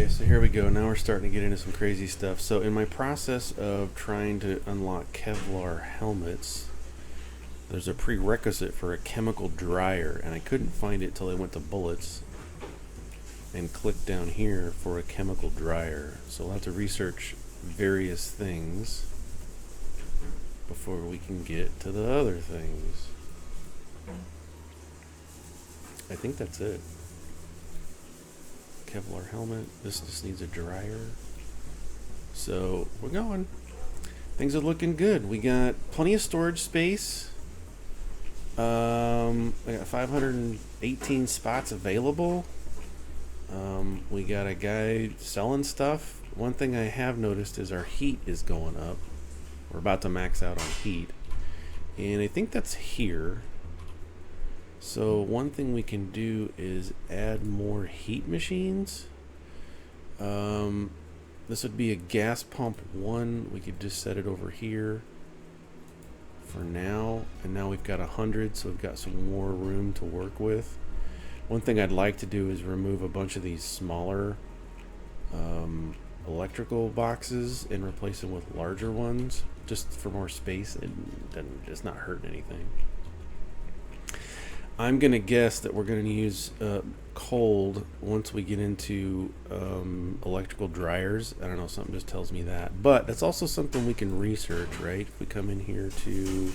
Okay, so here we go. Now we're starting to get into some crazy stuff. So in my process of trying to unlock Kevlar helmets, there's a prerequisite for a chemical dryer, and I couldn't find it till I went to bullets and clicked down here for a chemical dryer. So we'll have to research various things before we can get to the other things. I think that's it. Kevlar helmet. This just needs a dryer. So we're going. Things are looking good. We got plenty of storage space. I got 518 spots available. We got a guy selling stuff. One thing I have noticed is our heat is going up. We're about to max out on heat. And I think that's here. So one thing we can do is add more heat machines. This would be a gas pump 1. We could just set it over here for now. And now we've got 100, so we've got some more room to work with. One thing I'd like to do is remove a bunch of these smaller electrical boxes and replace them with larger ones, just for more space. It's not hurting anything. I'm going to guess that we're going to use cold once we get into electrical dryers. I don't know, something just tells me that. But that's also something we can research, right? If we come in here to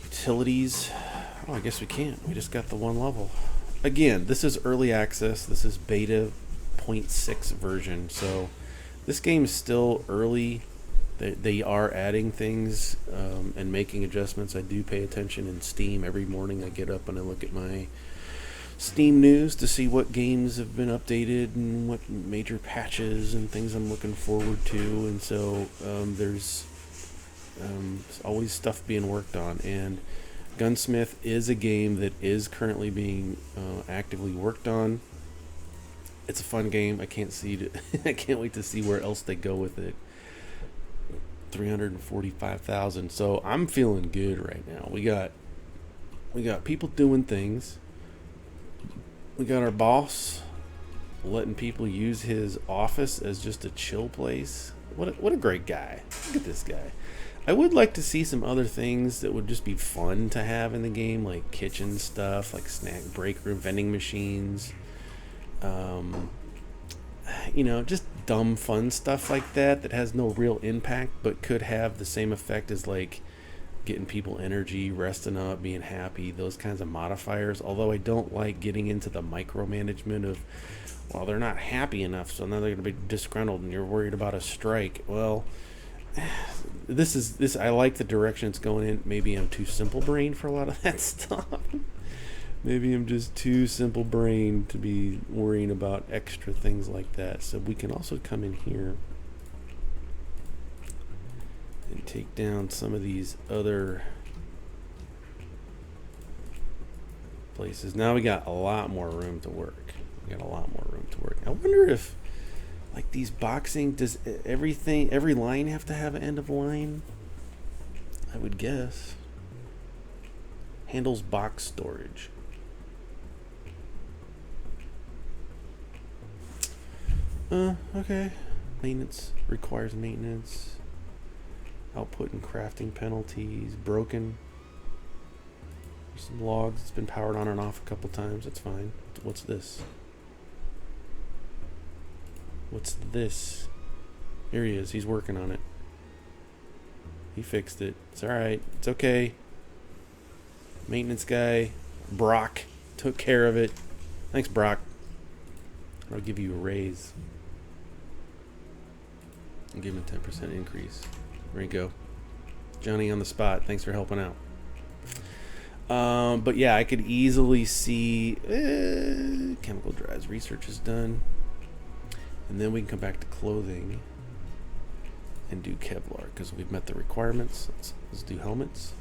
utilities. Oh, I guess we can't. We just got the one level. Again, this is early access. This is beta 0.6 version. So this game is still early. They are adding things and making adjustments. I do pay attention in Steam. Every morning I get up and I look at my Steam news to see what games have been updated and what major patches and things I'm looking forward to. And so there's always stuff being worked on. And Gunsmith is a game that is currently being actively worked on. It's a fun game. I can't wait to see where else they go with it. 345,000. So I'm feeling good right now. We got people doing things. We got our boss letting people use his office as just a chill place. What a great guy. Look at this guy. I would like to see some other things that would just be fun to have in the game, like kitchen stuff, like snack break room vending machines. Just dumb fun stuff like that has no real impact but could have the same effect as like getting people energy, resting up, being happy, those kinds of modifiers. Although I don't like getting into the micromanagement of, well, they're not happy enough, so now they're going to be disgruntled and you're worried about a strike. Well, this I like the direction it's going in. Maybe I'm too simple brained for a lot of that stuff. Maybe I'm just too simple brained to be worrying about extra things like that. So we can also come in here and take down some of these other places. Now we got a lot more room to work. I wonder if, like these boxing, does every line have to have an end of line? I would guess. Handles box storage. Okay. Maintenance requires maintenance. Output and crafting penalties. Broken. There's some logs. It's been powered on and off a couple times. That's fine. What's this? Here he is. He's working on it. He fixed it. It's alright. It's okay. Maintenance guy, Brock, took care of it. Thanks, Brock. I'll give you a raise. I'll give him a 10% increase. There you go. Johnny on the spot. Thanks for helping out. But yeah, I could easily see chemical dries. Research is done. And then we can come back to clothing and do Kevlar because we've met the requirements. Let's do helmets.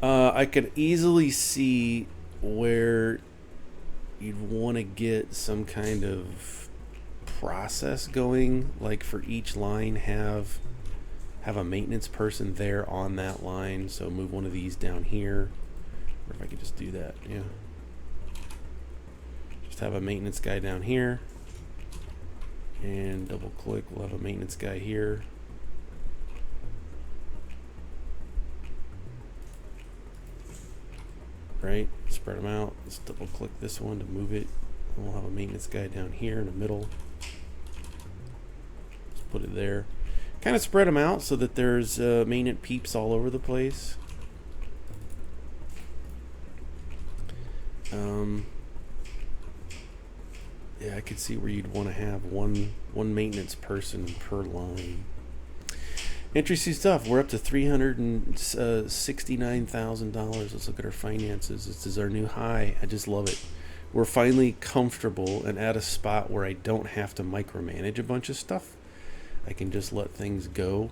I could easily see where you'd want to get some kind of process going, like for each line have a maintenance person there on that line. So move one of these down here, or if I could just do that, yeah. Just have a maintenance guy down here. And double click, we'll have a maintenance guy here. Right, spread them out. Let's double click this one to move it. And we'll have a maintenance guy down here in the middle. Let's put it there. Kind of spread them out so that there's maintenance peeps all over the place. Yeah, I could see where you'd want to have one maintenance person per line. Interesting stuff. We're up to $369,000. Let's look at our finances. This is our new high. I just love it. We're finally comfortable and at a spot where I don't have to micromanage a bunch of stuff. I can just let things go.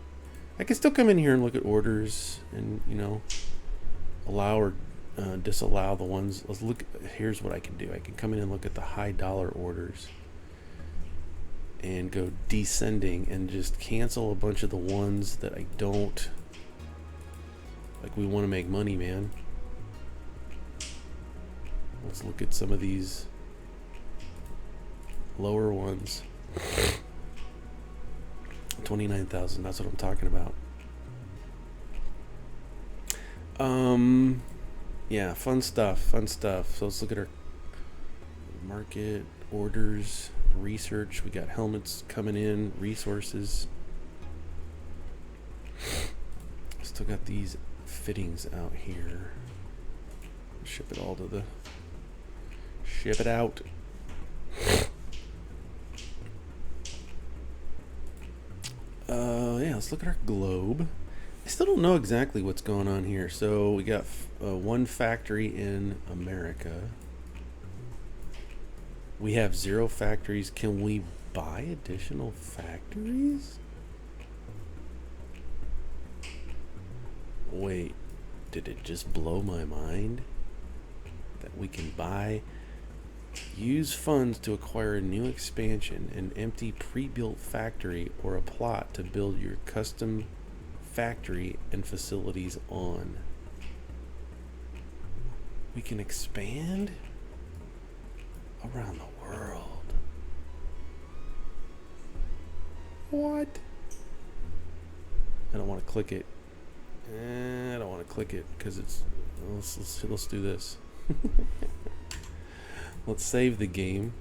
I can still come in here and look at orders and, you know, allow or disallow the ones. Let's look. Here's what I can do. I can come in and look at the high dollar orders and go descending and just cancel a bunch of the ones that I don't like. We want to make money, man. Let's look at some of these lower ones. 29,000, that's what I'm talking about. Yeah, fun stuff. So let's look at our market orders, research. We got helmets coming in, resources. Still got these fittings out here. Ship it all to the... Ship it out. Yeah, let's look at our globe. I still don't know exactly what's going on here. So we got one factory in America. We have 0 factories. Can we buy additional factories? Wait, did it just blow my mind that we can buy, use funds to acquire a new expansion, an empty pre-built factory, or a plot to build your custom factory and facilities on? We can expand around the world. What? I don't want to click it. I don't want to click it because it's... Let's do this. Let's save the game.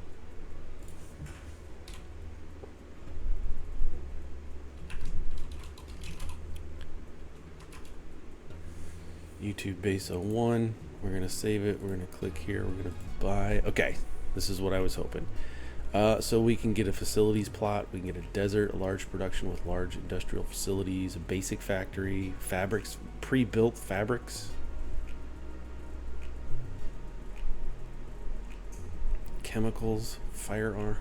YouTube base 01. We're going to save it. We're going to click here. We're going to buy. Okay, this is what I was hoping. So we can get a facilities plot. We can get a desert, a large production with large industrial facilities, a basic factory, fabrics, pre-built fabrics. Chemicals, firearm.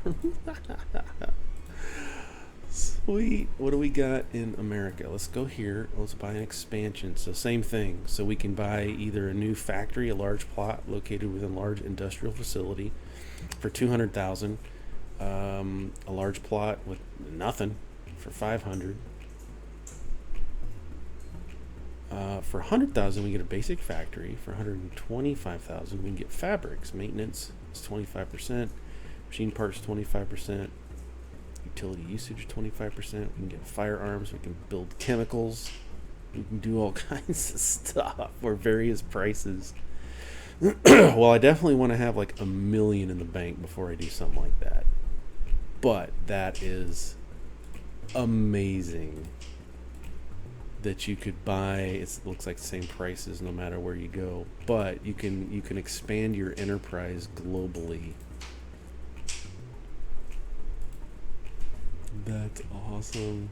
Sweet. What do we got in America? Let's go here. Let's buy an expansion. So same thing. So we can buy either a new factory, a large plot located within a large industrial facility for 200,000. A large plot with nothing for 500. For 100,000 we get a basic factory. For 125,000 we can get fabrics. Maintenance is 25%. Machine parts 25%. Utility usage 25%. We can get firearms. We can build chemicals. We can do all kinds of stuff for various prices. Well, I definitely want to have like $1 million in the bank before I do something like that. But that is amazing that you could buy. It looks like the same prices no matter where you go, but you can expand your enterprise globally. That's awesome.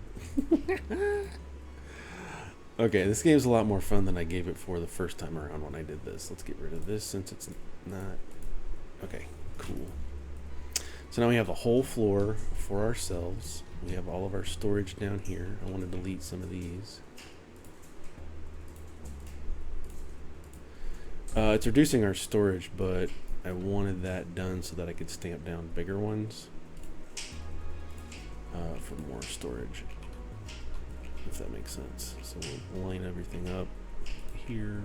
Okay, this game's a lot more fun than I gave it for the first time around when I did this. Let's get rid of this since it's not... Okay, cool. So now we have a whole floor for ourselves. We have all of our storage down here. I want to delete some of these. It's reducing our storage, but I wanted that done so that I could stamp down bigger ones for more storage, if that makes sense. So we'll line everything up here.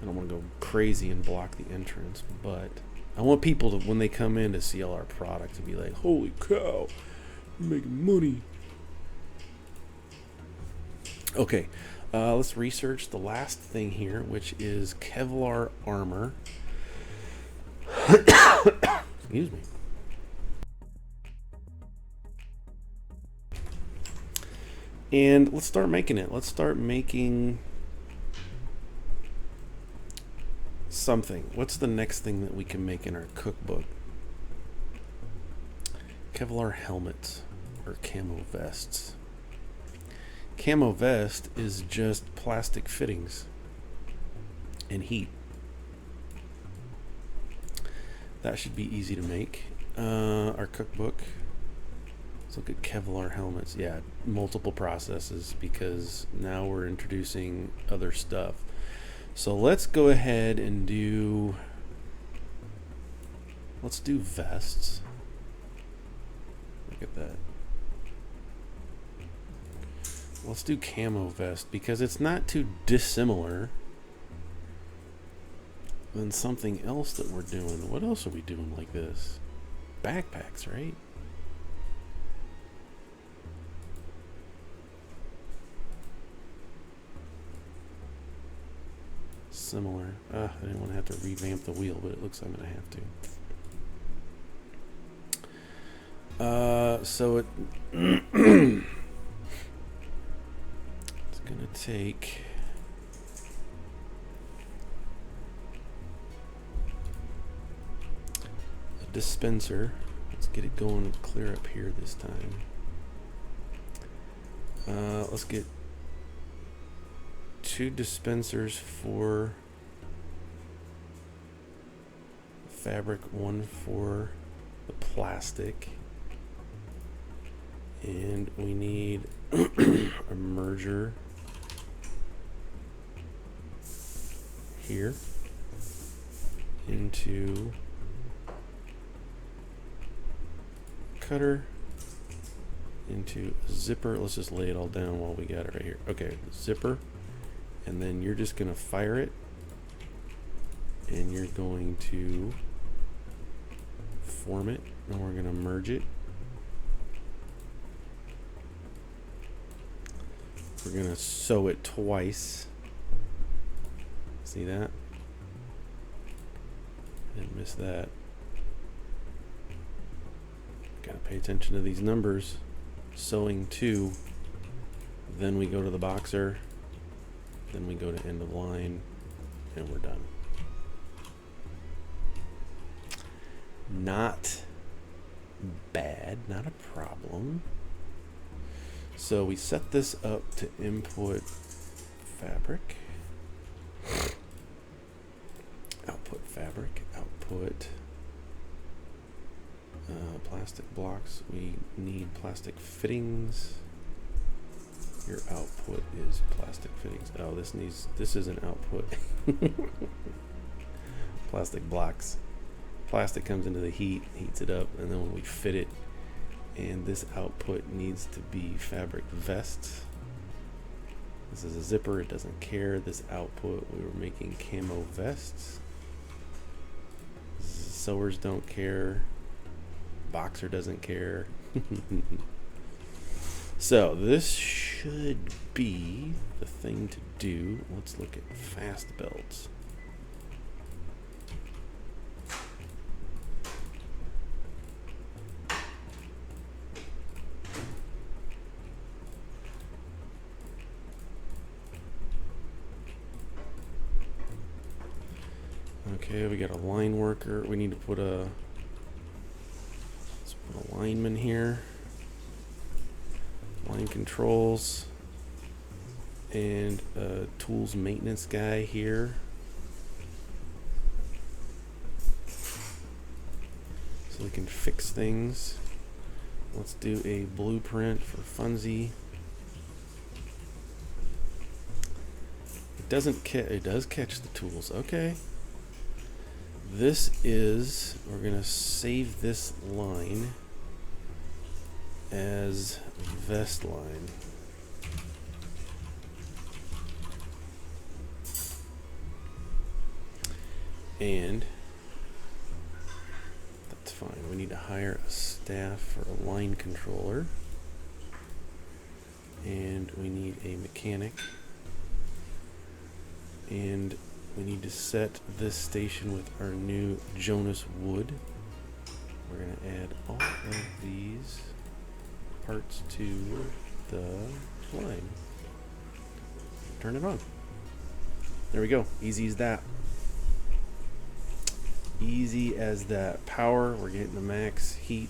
I don't want to go crazy and block the entrance, but I want people to, when they come in, to see all our product, to be like, holy cow, you're making money. Okay, let's research the last thing here, which is Kevlar armor. Excuse me. And let's start making it. Let's start making something. What's the next thing that we can make in our cookbook? Kevlar helmets or camo vests. Camo vest is just plastic fittings and heat. That should be easy to make. Our cookbook. Let's look at Kevlar helmets. Yeah, multiple processes, because now we're introducing other stuff. So let's go ahead and let's do vests. Look at that. Let's do camo vest, because it's not too dissimilar than something else that we're doing. What else are we doing like this? Backpacks, right? Similar. I didn't want to have to revamp the wheel, but it looks like I'm going to have to. So it's going to take a dispenser. Let's get it going clear up here this time. Let's get 2 dispensers for fabric, 1 for the plastic, and we need a merger here into cutter, into zipper. Let's just lay it all down while we got it right here. Okay, zipper. And then you're just going to fire it, and you're going to form it, and we're going to merge it. We're going to sew it twice. See that? Didn't miss that. Got to pay attention to these numbers. Sewing 2, then we go to the boxer. Then we go to end of line, and we're done. Not bad, not a problem. So we set this up to input fabric, output fabric, output plastic blocks. We need plastic fittings. Your output is plastic fittings. Oh, this is an output. Plastic blocks. Plastic comes into the heat, heats it up, and then when we fit it, and this output needs to be fabric vests. This is a zipper, it doesn't care. This output, we were making camo vests. Sewers don't care. Boxer doesn't care. So this should be the thing to do. Let's look at fast belts. Okay, we got a line worker. We need to put let's put a lineman here. Line controls, and a tools maintenance guy here. So we can fix things. Let's do a blueprint for Funzy. It doesn't it does catch the tools. Okay. This is, we're gonna save this line as vest line. And that's fine. We need to hire a staff for a line controller. And we need a mechanic. And we need to set this station with our new Jonas wood. We're going to add all of these parts to the line. Turn it on. There we go. Easy as that. Easy as that. Power, we're getting the max heat.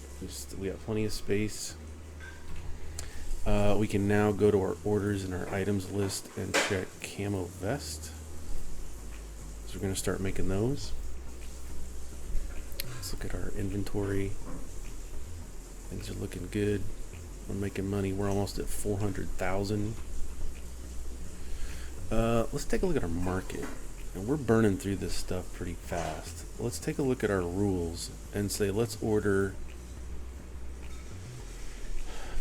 We got plenty of space. We can now go to our orders and our items list and check camo vest. So we're going to start making those. Let's look at our inventory. Things are looking good. We're making money. We're almost at 400,000. Let's take a look at our market. And we're burning through this stuff pretty fast. Let's take a look at our rules and say let's order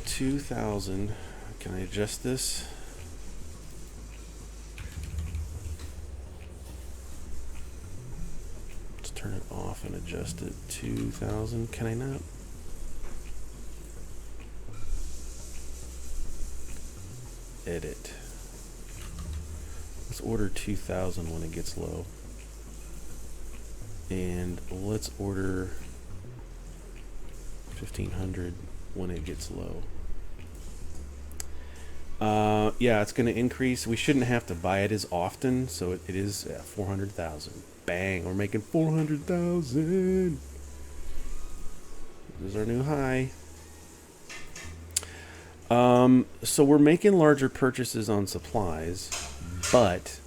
2,000. Can I adjust this? Let's turn it off and adjust it. 2,000. Can I not? Edit. Let's order 2,000 when it gets low. And let's order 1,500 when it gets low. Yeah, it's going to increase. We shouldn't have to buy it as often, so it is at 400,000. Bang, we're making 400,000. This is our new high. So we're making larger purchases on supplies, but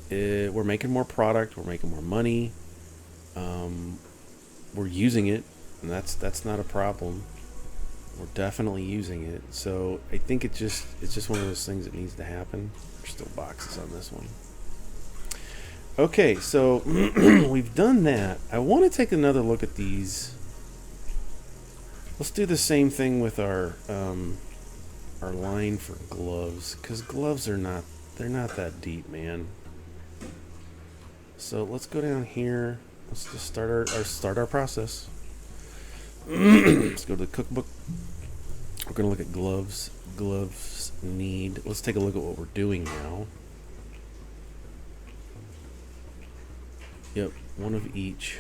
we're making more product, we're making more money, we're using it, and that's not a problem. We're definitely using it. So I think it's just one of those things that needs to happen. There's still boxes on this one. Okay, so we've done that. I want to take another look at these. Let's do the same thing with our line for gloves, because gloves are not that deep, man. So let's go down here. Let's just start our process. Let's go to the cookbook. We're gonna look at gloves. Gloves need. Let's take a look at what we're doing now. Yep, one of each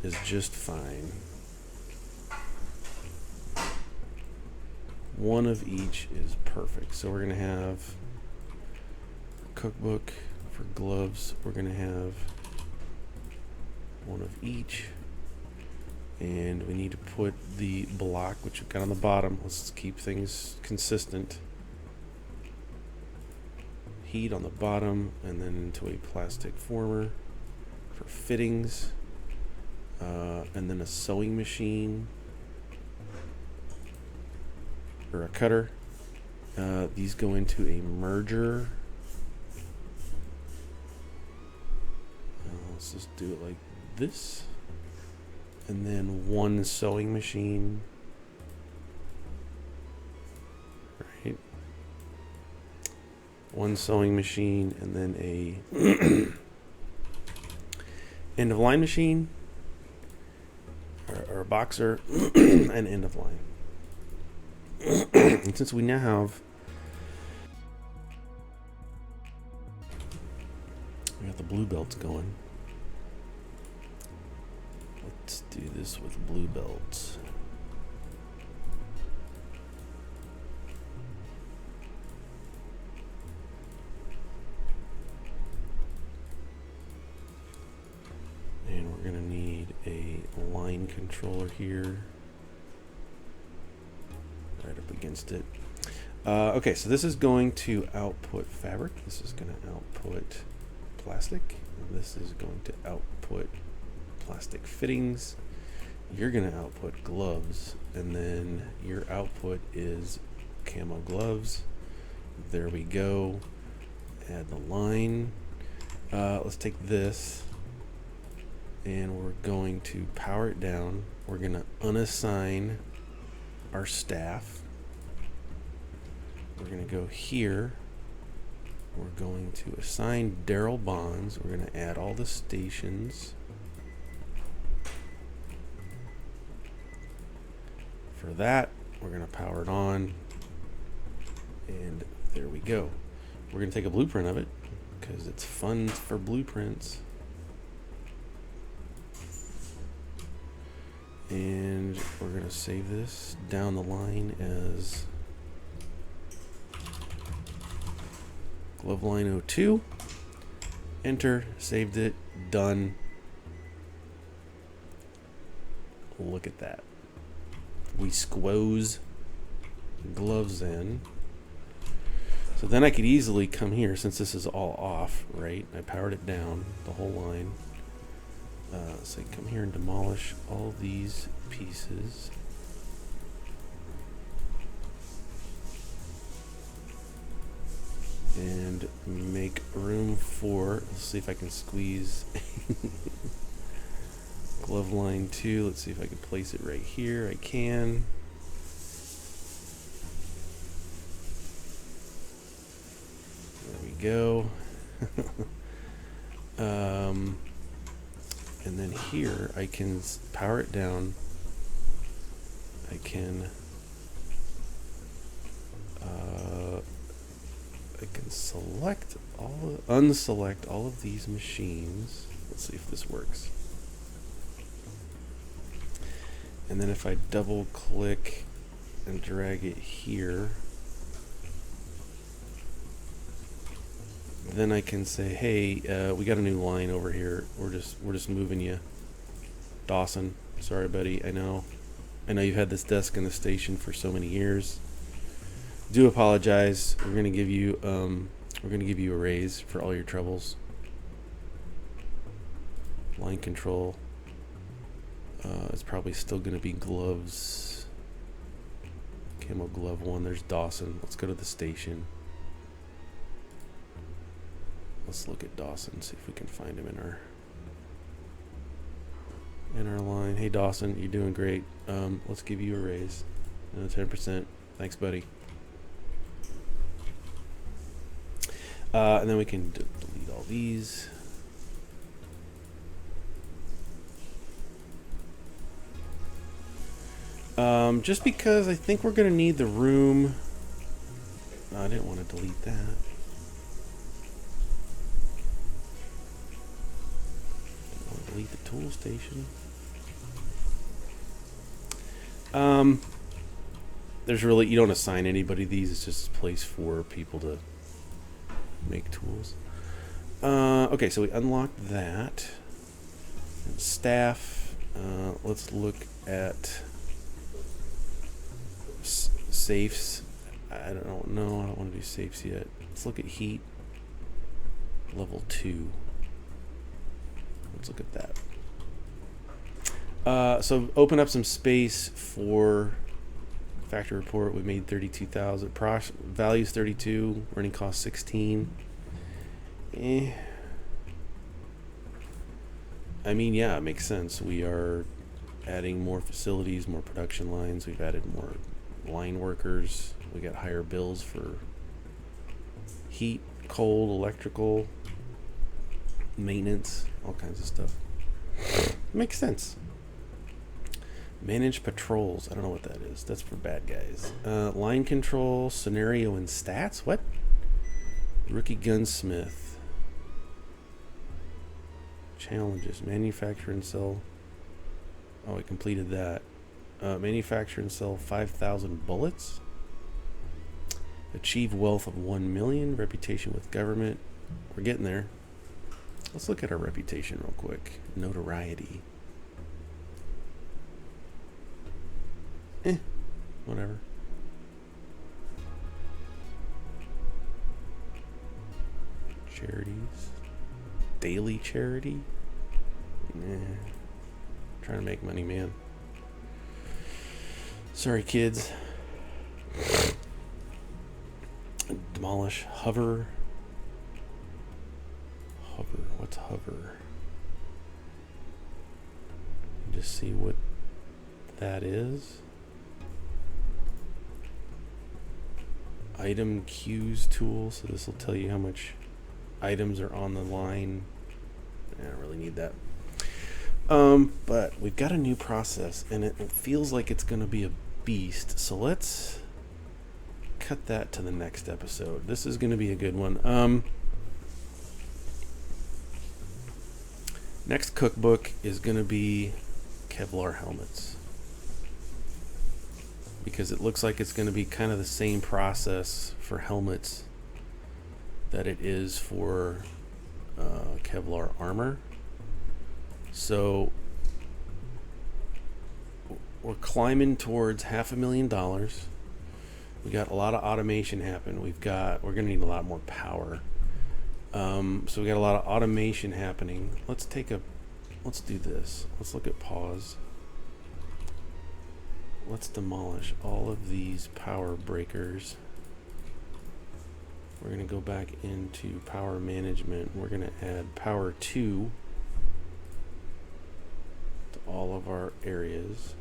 is just fine. One of each is perfect. So we're gonna have cookbook for gloves. We're gonna have one of each, and we need to put the block, which we've got on the bottom. Let's keep things consistent. Heat on the bottom, and then into a plastic former for fittings, and then a sewing machine or a cutter. These go into a merger. Let's just do it like this, and then one sewing machine, right? One sewing machine, and then a end of line machine, or a boxer, and end of line. And since we now have, we got the blue belts going, let's do this with blue belts. And we're gonna need a line controller here, right up against it. Okay, so this is going to output fabric. This is going to output plastic. And this is going to output plastic fittings. You're going to output gloves, and then your output is camo gloves. There we go. Add the line. Let's take this, and we're going to power it down. We're going to unassign our staff. We're going to go here, we're going to assign Daryl bonds. We're going to add all the stations. For that, we're going to power it on. And there we go. We're going to take a blueprint of it because it's fun for blueprints. And we're going to save this down the line as glove line 02. Enter, saved it, done. Look at that. We squoze gloves in. So then I could easily come here, since this is all off, right? I powered it down, the whole line. So I can come here and demolish all these pieces. And make room for, let's see if I can squeeze glove line 2. Let's see if I can place it right here. I can. There we go. And then here I can power it down. I can select unselect all of these machines. Let's see if this works. And then if I double click and drag it here, then I can say, hey, we got a new line over here. We're just moving you, Dawson. Sorry, buddy. I know you've had this desk in the station for so many years. Do apologize. We're gonna give you a raise for all your troubles. Line control. It's probably still gonna be gloves. Camo glove 1. There's Dawson. Let's go to the station. Let's look at Dawson, see if we can find him in our line. Hey Dawson, you're doing great. Let's give you a raise. 10%. Thanks, buddy. And then we can delete all these. Just because I think we're going to need the room. No, I didn't want to delete that. Delete the tool station. There's really, you don't assign anybody these. It's just a place for people to make tools. Okay, so we unlocked that. And staff. Let's look at safes. I don't know. I don't want to do safes yet. Let's look at heat. Level 2. Let's look at that. So open up some space for factory report. We made 32,000. Values 32. Running cost 16. I mean, yeah, it makes sense. We are adding more facilities, more production lines. We've added more line workers. We got higher bills for heat, cold, electrical, maintenance, all kinds of stuff. Makes sense. Manage patrols. I don't know what that is. That's for bad guys. Line control, scenario, and stats. What? Rookie Gunsmith. Challenges. Manufacture and sell. Oh, I completed that. Manufacture and sell 5,000 bullets. Achieve wealth of 1 million. Reputation with government. We're getting there. Let's look at our reputation real quick. Notoriety. Whatever. Charities. Daily charity. Trying to make money, man. Sorry, kids. Demolish. Hover. Hover. What's hover? Just see what that is. item queues tool, so this will tell you how much items are on the line. I don't really need that. But we've got a new process, and it feels like it's going to be a beast. So let's cut that to the next episode. This is going to be a good one. Next cookbook is going to be Kevlar helmets, because it looks like it's going to be kind of the same process for helmets that it is for Kevlar armor. So we're climbing towards $500,000. We got a lot of automation happen. We're gonna need a lot more power. So we got a lot of automation happening. Let's do this. Let's look at pause. Let's demolish all of these power breakers. We're gonna go back into power management. We're gonna add power 2 to all of our areas.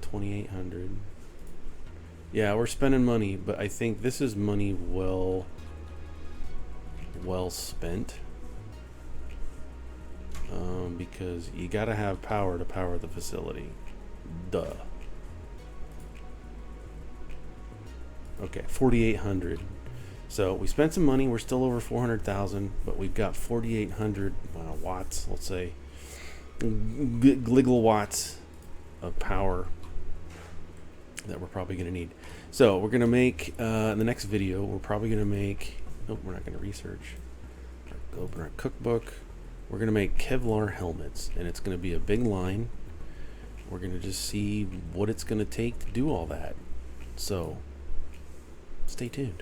2,800. Yeah, we're spending money, but I think this is money well spent. Because you gotta have power to power the facility. Duh. Okay, 4,800. So we spent some money. We're still over 400,000, but we've got 4,800 watts, let's say, gigawatts of power that we're probably going to need. So we're going to make, in the next video, we're probably going to make, nope, we're not going to research. Open our cookbook. We're going to make Kevlar helmets, and it's going to be a big line. We're going to just see what it's going to take to do all that. So stay tuned.